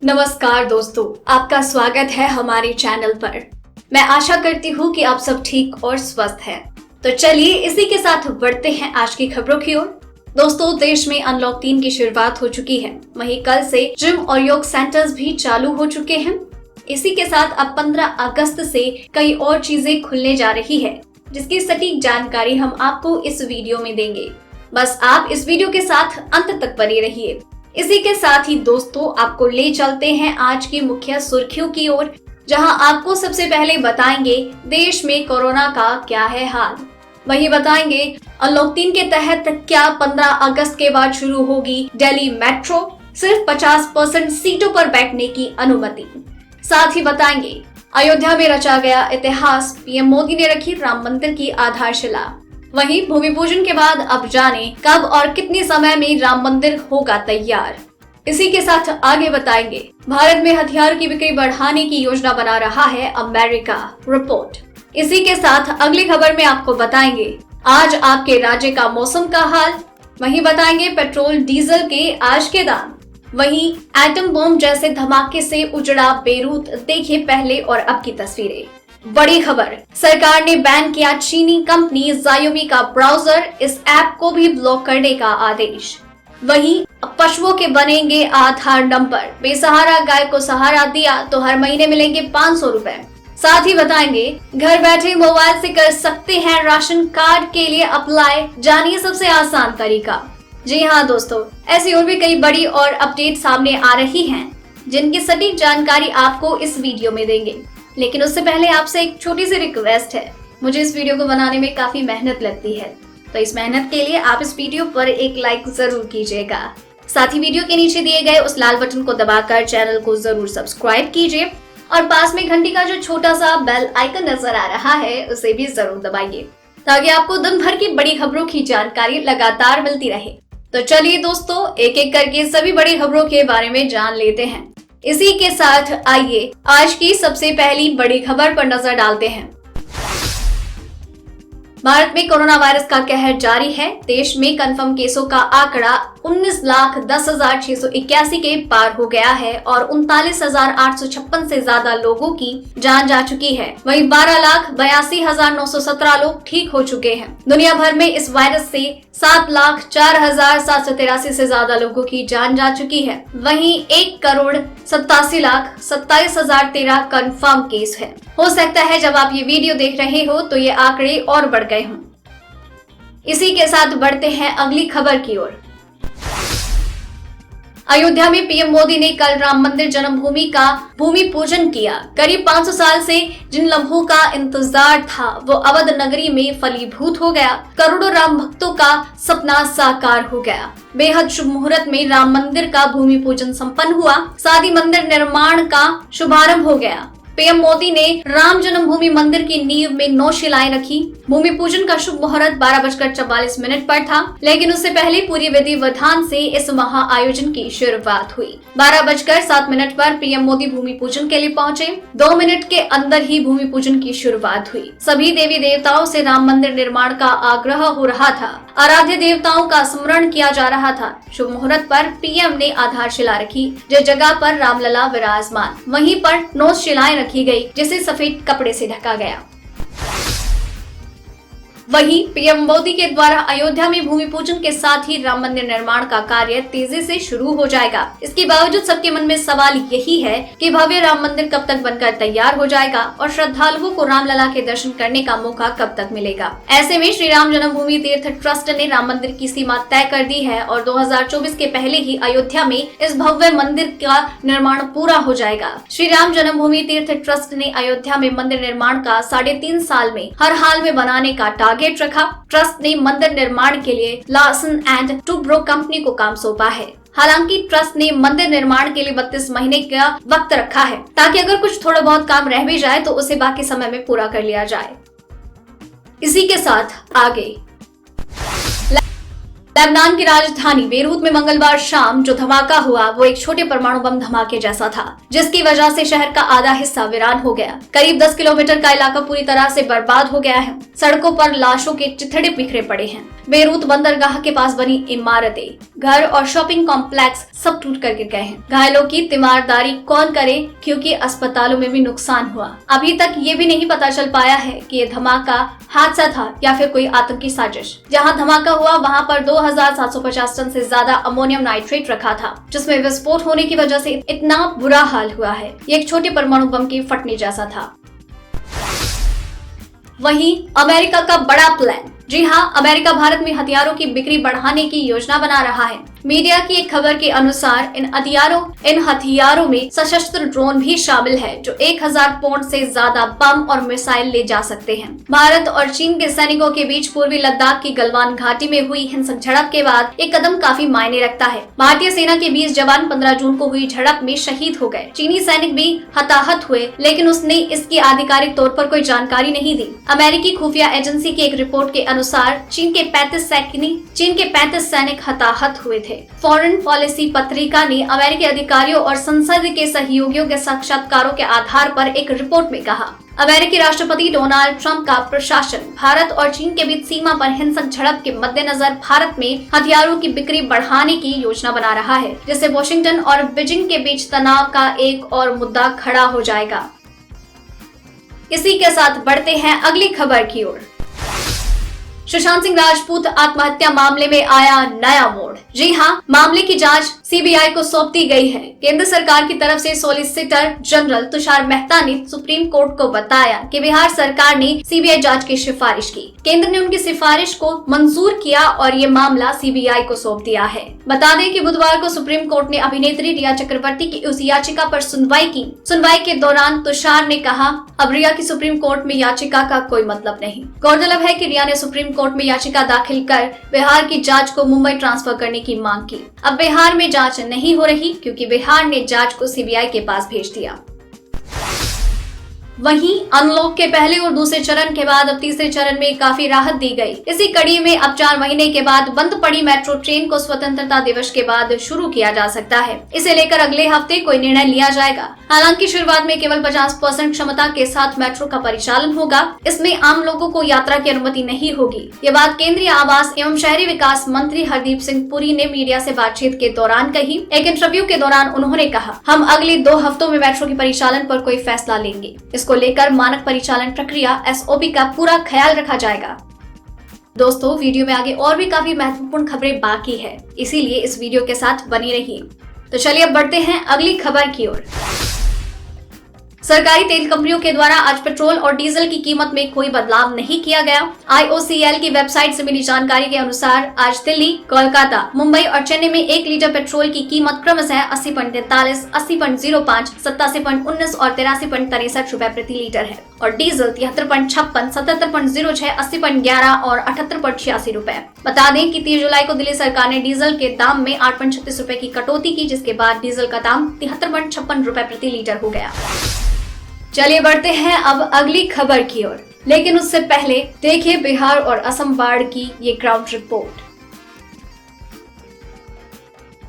नमस्कार दोस्तों, आपका स्वागत है हमारे चैनल पर। मैं आशा करती हूँ कि आप सब ठीक और स्वस्थ हैं। तो चलिए इसी के साथ बढ़ते हैं आज की खबरों की ओर। दोस्तों, देश में अनलॉक 3 की शुरुआत हो चुकी है। वहीं कल से जिम और योग सेंटर्स भी चालू हो चुके हैं। इसी के साथ अब 15 अगस्त से कई और चीजें खुलने जा रही है, जिसकी सटीक जानकारी हम आपको इस वीडियो में देंगे। बस आप इस वीडियो के साथ अंत तक बने रहिए। इसी के साथ ही दोस्तों, आपको ले चलते हैं आज की मुख्य सुर्खियों की ओर, जहां आपको सबसे पहले बताएंगे देश में कोरोना का क्या है हाल। वहीं बताएंगे अनलॉक 3 के तहत क्या 15 अगस्त के बाद शुरू होगी दिल्ली मेट्रो, सिर्फ 50% सीटों पर बैठने की अनुमति। साथ ही बताएंगे अयोध्या में रचा गया इतिहास, पीएम मोदी ने रखी राम मंदिर की आधारशिला। वहीं भूमि पूजन के बाद अब जाने कब और कितने समय में राम मंदिर होगा तैयार। इसी के साथ आगे बताएंगे भारत में हथियार की बिक्री बढ़ाने की योजना बना रहा है अमेरिका, रिपोर्ट। इसी के साथ अगली खबर में आपको बताएंगे आज आपके राज्य का मौसम का हाल। वहीं बताएंगे पेट्रोल डीजल के आज के दाम। वहीं एटम बम जैसे धमाके से उजड़ा बेरूत, देखिए पहले और अब की तस्वीरें। बड़ी खबर, सरकार ने बैन किया चीनी कंपनी Xiaomi का ब्राउजर, इस ऐप को भी ब्लॉक करने का आदेश। वहीं पशुओं के बनेंगे आधार नंबर, बेसहारा गाय को सहारा दिया तो हर महीने मिलेंगे 500 रुपए। साथ ही बताएंगे घर बैठे मोबाइल से कर सकते हैं राशन कार्ड के लिए अप्लाई, जानिए सबसे आसान तरीका। जी हाँ दोस्तों, ऐसी और भी कई बड़ी और अपडेट सामने आ रही हैं, जिनकी सटीक जानकारी आपको इस वीडियो में देंगे। लेकिन उससे पहले आपसे एक छोटी सी रिक्वेस्ट है। मुझे इस वीडियो को बनाने में काफी मेहनत लगती है, तो इस मेहनत के लिए आप इस वीडियो पर एक लाइक जरूर कीजिएगा। साथ ही वीडियो के नीचे दिए गए उस लाल बटन को दबाकर चैनल को जरूर सब्सक्राइब कीजिए और पास में घंटी का जो छोटा सा बेल आइकन नजर आ रहा है उसे भी जरूर दबाइए, ताकि आपको दिन भर की बड़ी खबरों की जानकारी लगातार मिलती रहे। तो चलिए दोस्तों, एक एक करके सभी बड़ी खबरों के बारे में जान लेते हैं। इसी के साथ आइए आज की सबसे पहली बड़ी खबर पर नजर डालते हैं। भारत में कोरोना वायरस का कहर जारी है। देश में कंफर्म केसों का आंकड़ा 19,10,681 के पार हो गया है और 39,856 से ज्यादा लोगों की जान जा चुकी है। वहीं 12,82,917 लोग ठीक हो चुके हैं। दुनिया भर में इस वायरस से 7,04,783 से ज्यादा लोगों की जान जा चुकी है। वहीं 1,87,27,013 कंफर्म केस है। हो सकता है जब आप ये वीडियो देख रहे हो तो ये आंकड़े और बढ़ गए हों। इसी के साथ बढ़ते हैं अगली खबर की ओर। अयोध्या में पीएम मोदी ने कल राम मंदिर जन्मभूमि का भूमि पूजन किया। करीब 500 साल से जिन लम्हों का इंतजार था वो अवध नगरी में फलीभूत हो गया। करोड़ों राम भक्तों का सपना साकार हो गया। बेहद शुभ मुहूर्त में राम मंदिर का भूमि पूजन संपन्न हुआ। साथ ही मंदिर निर्माण का शुभारंभ हो गया। पीएम मोदी ने राम जन्मभूमि मंदिर की नींव में 9 शिलाएं रखी। भूमि पूजन का शुभ मुहूर्त 12:44 पर था, लेकिन उससे पहले पूरी विधि विधान से इस महा आयोजन की शुरुआत हुई। 12:07 पर पीएम मोदी भूमि पूजन के लिए पहुंचे। 2 मिनट के अंदर ही भूमि पूजन की शुरुआत हुई। सभी देवी देवताओं से राम मंदिर निर्माण का आग्रह हो रहा था। आराध्य देवताओं का स्मरण किया जा रहा था। शुभ मुहूर्त पर पीएम ने आधारशिला रखी, जिस जगह पर रामलला विराजमान, वहीं पर 9 शिलाएं रखी गई, जिसे सफेद कपड़े से ढका गया। वहीं पीएम मोदी के द्वारा अयोध्या में भूमि पूजन के साथ ही राम मंदिर निर्माण का कार्य तेजी से शुरू हो जाएगा। इसके बावजूद सबके मन में सवाल यही है कि भव्य राम मंदिर कब तक बनकर तैयार हो जाएगा और श्रद्धालुओं को रामलला के दर्शन करने का मौका कब तक मिलेगा। ऐसे में श्री राम जन्मभूमि तीर्थ ट्रस्ट ने राम मंदिर की सीमा तय कर दी है और 2024 के पहले ही अयोध्या में इस भव्य मंदिर का निर्माण पूरा हो जाएगा। श्री राम जन्मभूमि तीर्थ ट्रस्ट ने अयोध्या में मंदिर निर्माण का 3.5 साल में हर हाल में बनाने का टारगेट रखा। ट्रस्ट ने मंदिर निर्माण के लिए लार्सन एंड टुब्रो कंपनी को काम सौंपा है। हालांकि ट्रस्ट ने मंदिर निर्माण के लिए 32 महीने का वक्त रखा है, ताकि अगर कुछ थोड़ा बहुत काम रह भी जाए तो उसे बाकी समय में पूरा कर लिया जाए। इसी के साथ आगे लेबनान की राजधानी बेरूत में मंगलवार शाम जो धमाका हुआ वो एक छोटे परमाणु बम धमाके जैसा था, जिसकी वजह से शहर का आधा हिस्सा वीरान हो गया। करीब 10 किलोमीटर का इलाका पूरी तरह से बर्बाद हो गया है। सड़कों पर लाशों के चिथड़े बिखरे पड़े हैं। बेरूत बंदरगाह के पास बनी इमारतें, घर और शॉपिंग कॉम्प्लेक्स सब टूट कर गिर गए हैं। घायलों की तीमारदारी कौन करे, क्योंकि अस्पतालों में भी नुकसान हुआ। अभी तक ये भी नहीं पता चल पाया है कि ये धमाका हादसा था या फिर कोई आतंकी साजिश। जहां धमाका हुआ वहां पर 2750 टन से ज्यादा अमोनियम नाइट्रेट रखा था, जिसमें विस्फोट होने की वजह से इतना बुरा हाल हुआ है। ये एक छोटे परमाणु बम के फटने जैसा था। वहीं अमेरिका का बड़ा प्लान। जी हाँ, अमेरिका भारत में हथियारों की बिक्री बढ़ाने की योजना बना रहा है। मीडिया की एक खबर के अनुसार इन हथियारों में सशस्त्र ड्रोन भी शामिल है, जो 1000 पाउंड से ज्यादा बम और मिसाइल ले जा सकते हैं। भारत और चीन के सैनिकों के बीच पूर्वी लद्दाख की गलवान घाटी में हुई हिंसक झड़प के बाद एक कदम काफी मायने रखता है। भारतीय सेना के 20 जवान 15 जून को हुई झड़प में शहीद हो गए। चीनी सैनिक भी हताहत हुए, लेकिन उसने इसकी आधिकारिक तौर पर कोई जानकारी नहीं दी। अमेरिकी खुफिया एजेंसी की एक रिपोर्ट के अनुसार चीन के 35 सैनिक हताहत हुए थे। फॉरेन पॉलिसी पत्रिका ने अमेरिकी अधिकारियों और संसद के सहयोगियों के साक्षात्कारों के आधार पर एक रिपोर्ट में कहा, अमेरिकी राष्ट्रपति डोनाल्ड ट्रंप का प्रशासन भारत और चीन के बीच सीमा पर हिंसक झड़प के मद्देनजर भारत में हथियारों की बिक्री बढ़ाने की योजना बना रहा है, जिससे वॉशिंगटन और बीजिंग के बीच तनाव का एक और मुद्दा खड़ा हो जाएगा। इसी के साथ बढ़ते हैं अगली खबर की ओर। सुशांत सिंह राजपूत आत्महत्या मामले में आया नया मोड़। जी हाँ, मामले की जांच सीबीआई को सौंप दी गई है। केंद्र सरकार की तरफ से सॉलिसिटर जनरल तुषार मेहता ने सुप्रीम कोर्ट को बताया कि बिहार सरकार ने सीबीआई जांच की सिफारिश की। केंद्र ने उनकी सिफारिश को मंजूर किया और ये मामला सीबीआई को सौंप दिया है। बता दें कि बुधवार को सुप्रीम कोर्ट ने अभिनेत्री रिया चक्रवर्ती की उस याचिका पर सुनवाई की। सुनवाई के दौरान तुषार ने कहा, अब रिया की सुप्रीम कोर्ट में याचिका का कोई मतलब नहीं। गौरतलब है कि रिया ने सुप्रीम कोर्ट में याचिका दाखिल कर बिहार की जांच को मुंबई ट्रांसफर करने की मांग की। अब बिहार में जांच नहीं हो रही, क्योंकि बिहार ने जांच को सीबीआई के पास भेज दिया। वहीं अनलॉक के पहले और दूसरे चरण के बाद अब तीसरे चरण में काफी राहत दी गई। इसी कड़ी में अब 4 महीने के बाद बंद पड़ी मेट्रो ट्रेन को स्वतंत्रता दिवस के बाद शुरू किया जा सकता है। इसे लेकर अगले हफ्ते कोई निर्णय लिया जाएगा। हालांकि शुरुआत में केवल 50% क्षमता के साथ मेट्रो का परिचालन होगा। इसमें आम लोगों को यात्रा की अनुमति नहीं होगी। ये बात केंद्रीय आवास एवं शहरी विकास मंत्री हरदीप सिंह पुरी ने मीडिया से बातचीत के दौरान कही। एक इंटरव्यू के दौरान उन्होंने कहा, हम अगले 2 हफ्तों में मेट्रो के परिचालन पर कोई फैसला लेंगे। इसको लेकर मानक परिचालन प्रक्रिया एसओपी का पूरा ख्याल रखा जाएगा। दोस्तों, वीडियो में आगे और भी काफी महत्वपूर्ण खबरें बाकी है, इसीलिए इस वीडियो के साथ बनी रहिए। तो चलिए अब बढ़ते हैं अगली खबर की ओर। सरकारी तेल कंपनियों के द्वारा आज पेट्रोल और डीजल की कीमत में कोई बदलाव नहीं किया गया। IOCL की वेबसाइट से मिली जानकारी के अनुसार आज दिल्ली, कोलकाता, मुंबई और चेन्नई में 1 लीटर पेट्रोल की कीमत क्रमशः 80.43, 80.05, 87.19 और 83.63 रुपए प्रति लीटर है और डीजल 73.56, 77.06, 80.11 और 78.86 रुपए। बता दें कि 30 जुलाई को दिल्ली सरकार ने डीजल के दाम में 8.36 रुपए की कटौती की, जिसके बाद डीजल का दाम 73.56 रुपए प्रति लीटर हो गया। चलिए बढ़ते हैं अब अगली खबर की ओर, लेकिन उससे पहले देखिए बिहार और असम बाढ़ की ये ग्राउंड रिपोर्ट।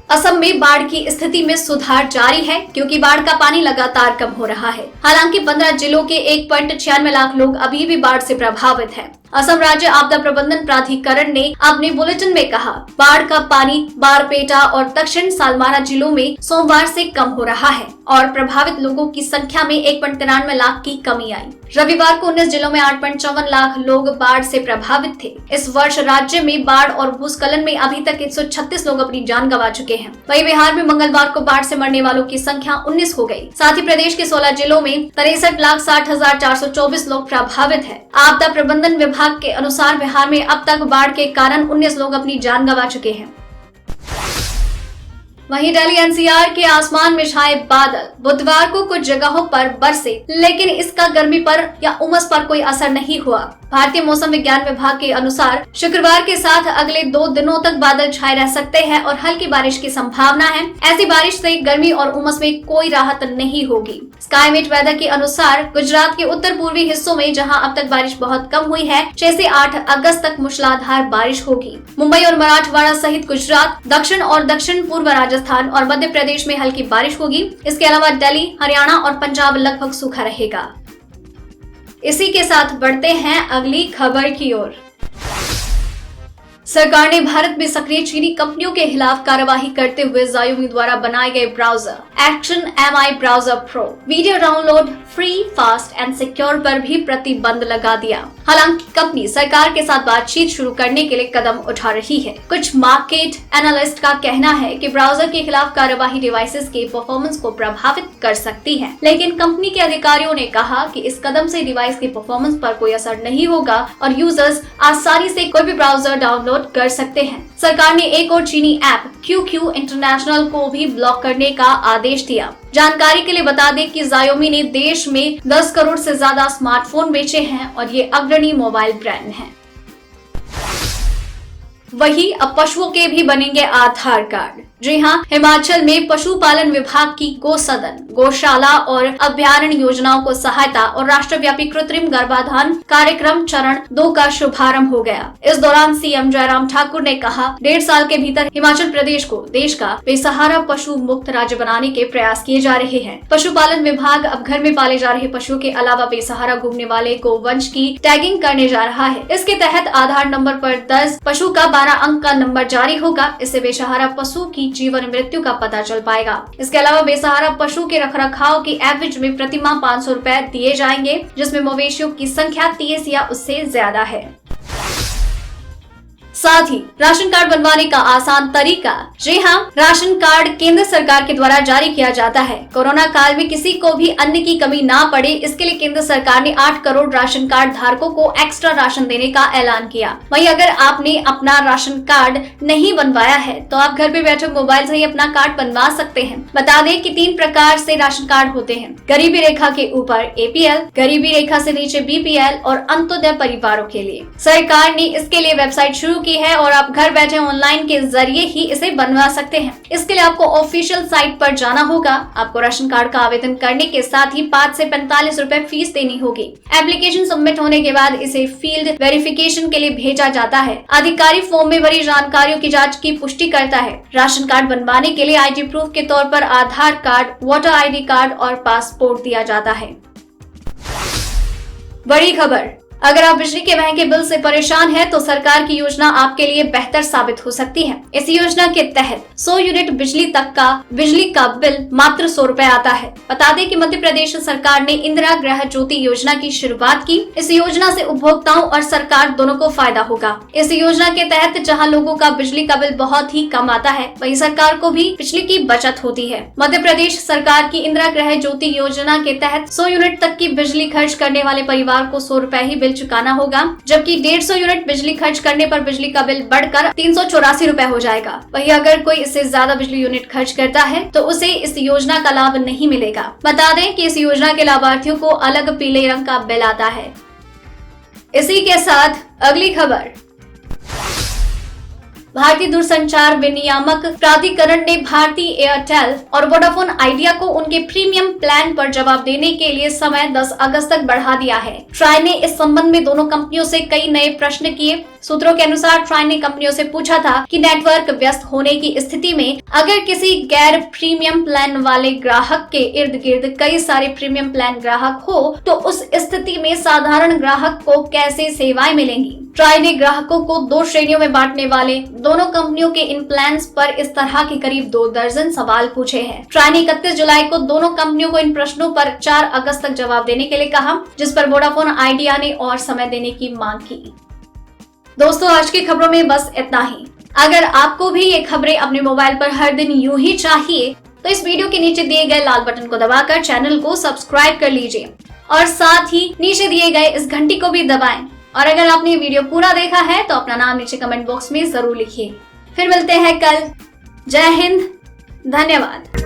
असम में बाढ़ की स्थिति में सुधार जारी है, क्योंकि बाढ़ का पानी लगातार कम हो रहा है। हालांकि 15 जिलों के 1.96 लाख लोग अभी भी बाढ़ से प्रभावित हैं। असम राज्य आपदा प्रबंधन प्राधिकरण ने अपने बुलेटिन में कहा, बाढ़ का पानी बारपेटा और दक्षिण सालमारा जिलों में सोमवार से कम हो रहा है और प्रभावित लोगों की संख्या में 1.93 लाख की कमी आई। रविवार को 19 जिलों में 8.54 लाख लोग बाढ़ से प्रभावित थे। इस वर्ष राज्य में बाढ़ और भूस्खलन में अभी तक 136 लोग अपनी जान गंवा चुके हैं। वहीं बिहार में मंगलवार को बाढ़ से मरने वालों की संख्या 19 हो गई। साथ ही प्रदेश के 16 जिलों में 63,60,424 लोग प्रभावित है। आपदा प्रबंधन विभाग के अनुसार बिहार में अब तक बाढ़ के कारण 19 लोग अपनी जान गंवा चुके हैं। वहीं दिल्ली एनसीआर के आसमान में छाए बादल। बुधवार को कुछ जगहों पर बरसे, लेकिन इसका गर्मी पर या उमस पर कोई असर नहीं हुआ। भारतीय मौसम विज्ञान विभाग के अनुसार शुक्रवार के साथ अगले 2 दिनों तक बादल छाए रह सकते हैं और हल्की बारिश की संभावना है। ऐसी बारिश से गर्मी और उमस में कोई राहत नहीं होगी। स्काईमेट वेदर के अनुसार गुजरात के उत्तर पूर्वी हिस्सों में, जहां अब तक बारिश बहुत कम हुई है, 6 से 8 अगस्त तक मूसलाधार बारिश होगी। मुंबई और मराठवाड़ा सहित गुजरात, दक्षिण और दक्षिण पूर्व राजस्थान और मध्य प्रदेश में हल्की बारिश होगी। इसके अलावा दिल्ली, हरियाणा और पंजाब लगभग सूखा रहेगा। इसी के साथ बढ़ते हैं अगली खबर की ओर। सरकार ने भारत में सक्रिय चीनी कंपनियों के खिलाफ कार्यवाही करते हुए Xiaomi द्वारा बनाए गए browser action MI browser pro video download free, fast and secure पर भी प्रतिबंध लगा दिया। हालांकि कंपनी सरकार के साथ बातचीत शुरू करने के लिए कदम उठा रही है। कुछ मार्केट एनालिस्ट का कहना है कि ब्राउजर के खिलाफ कार्यवाही डिवाइसेस के परफॉर्मेंस को प्रभावित कर सकती है, लेकिन कंपनी के अधिकारियों ने कहा कि इस कदम से डिवाइस के परफॉर्मेंस पर कोई असर नहीं होगा और यूजर्स आसानी से कोई भी ब्राउजर डाउनलोड कर सकते हैं। सरकार ने एक और चीनी ऐप QQ इंटरनेशनल को भी ब्लॉक करने का आदेश दिया। जानकारी के लिए बता दें कि Xiaomi ने देश में 10 करोड़ से ज्यादा स्मार्टफोन बेचे हैं और ये अग्रणी मोबाइल ब्रांड हैं। वही अब पशुओं के भी बनेंगे आधार कार्ड। जी हाँ, हिमाचल में पशुपालन विभाग की गो सदन, गौशाला और अभ्यारण्य योजनाओं को सहायता और राष्ट्रव्यापी कृत्रिम गर्भाधान कार्यक्रम चरण 2 का शुभारंभ हो गया। इस दौरान सीएम जयराम ठाकुर ने कहा, 1.5 साल के भीतर हिमाचल प्रदेश को देश का बेसहारा पशु मुक्त राज्य बनाने के प्रयास किए जा रहे हैं। पशुपालन विभाग अब घर में पाले जा रहे पशुओं के अलावा बेसहारा घूमने वाले गोवंश की टैगिंग करने जा रहा है। इसके तहत आधार नंबर पर दर्ज पशु का 12 अंक का नंबर जारी होगा। इससे बेसहारा पशु की जीवन मृत्यु का पता चल पाएगा। इसके अलावा बेसहारा पशु के रखरखाव की एवरेज में प्रतिमाह 500 रुपए दिए जाएंगे, जिसमें मवेशियों की संख्या 30 या उससे ज्यादा है। साथ ही राशन कार्ड बनवाने का आसान तरीका। जी हाँ, राशन कार्ड केंद्र सरकार के द्वारा जारी किया जाता है। कोरोना काल में किसी को भी अन्न की कमी ना पड़े, इसके लिए केंद्र सरकार ने 8 करोड़ राशन कार्ड धारकों को एक्स्ट्रा राशन देने का ऐलान किया। वहीं अगर आपने अपना राशन कार्ड नहीं बनवाया है तो आप घर पे बैठे मोबाइल से ही अपना कार्ड बनवा सकते हैं। बता दें कि 3 प्रकार से राशन कार्ड होते हैं। गरीबी रेखा के ऊपर APL, गरीबी रेखा से नीचे BPL और अंत्योदय परिवारों के लिए। सरकार ने इसके लिए वेबसाइट शुरू की है और आप घर बैठे ऑनलाइन के जरिए ही इसे बनवा सकते हैं। इसके लिए आपको ऑफिशियल साइट पर जाना होगा। आपको राशन कार्ड का आवेदन करने के साथ ही 5 से 45 रुपए फीस देनी होगी। एप्लीकेशन सबमिट होने के बाद इसे फील्ड वेरिफिकेशन के लिए भेजा जाता है। आधिकारिक फॉर्म में भरी जानकारियों की जांच की पुष्टि करता है। राशन कार्ड बनवाने के लिए ID प्रूफ के तौर पर आधार कार्ड, वोटर ID कार्ड और पासपोर्ट दिया जाता है। बड़ी खबर, अगर आप बिजली के महंगे बिल से परेशान हैं तो सरकार की योजना आपके लिए बेहतर साबित हो सकती है। इस योजना के तहत 100 यूनिट बिजली तक का बिजली का बिल मात्र 100 रुपए आता है। बता दें कि मध्य प्रदेश सरकार ने इंदिरा गृह ज्योति योजना की शुरुआत की। इस योजना से उपभोक्ताओं और सरकार दोनों को फायदा होगा। इस योजना के तहत जहां लोगों का बिजली का बिल बहुत ही कम आता है, वहीं सरकार को भी बिजली की बचत होती है। मध्य प्रदेश सरकार की इंदिरा गृह ज्योति योजना के तहत 100 यूनिट तक की बिजली खर्च करने वाले परिवार को 100 रुपए ही बिल चुकाना होगा, जबकि 150 यूनिट बिजली खर्च करने पर बिजली का बिल बढ़कर 384 रुपए हो जाएगा। वहीं अगर कोई इससे ज्यादा बिजली यूनिट खर्च करता है तो उसे इस योजना का लाभ नहीं मिलेगा। बता दें कि इस योजना के लाभार्थियों को अलग पीले रंग का बिल आता है। इसी के साथ अगली खबर, भारतीय दूरसंचार विनियामक प्राधिकरण ने भारती एयरटेल और वोडाफोन आइडिया को उनके प्रीमियम प्लान पर जवाब देने के लिए समय 10 अगस्त तक बढ़ा दिया है। ट्राई ने इस संबंध में दोनों कंपनियों से कई नए प्रश्न किए। सूत्रों के अनुसार ट्राई ने कंपनियों से पूछा था कि नेटवर्क व्यस्त होने की स्थिति में अगर किसी गैर प्रीमियम प्लान वाले ग्राहक के इर्द गिर्द कई सारे प्रीमियम प्लान ग्राहक हो तो उस स्थिति में साधारण ग्राहक को कैसे सेवाएं मिलेंगी। ट्राई ने ग्राहकों को 2 श्रेणियों में बांटने वाले दोनों कंपनियों के इन प्लान्स पर इस तरह के करीब 2 दर्जन सवाल पूछे हैं। ट्राई ने 31 जुलाई को दोनों कंपनियों को इन प्रश्नों पर 4 अगस्त तक जवाब देने के लिए कहा, जिस पर वोडाफोन आइडिया ने और समय देने की मांग की। दोस्तों, आज की खबरों में बस इतना ही। अगर आपको भी ये खबरें अपने मोबाइल पर हर दिन यूं ही चाहिए तो इस वीडियो के नीचे दिए गए लाल बटन को दबाकर चैनल को सब्सक्राइब कर लीजिए और साथ ही नीचे दिए गए इस घंटी को भी दबाएं। और अगर आपने ये वीडियो पूरा देखा है तो अपना नाम नीचे कमेंट बॉक्स में जरूर लिखिए। फिर मिलते हैं कल। जय हिंद, धन्यवाद।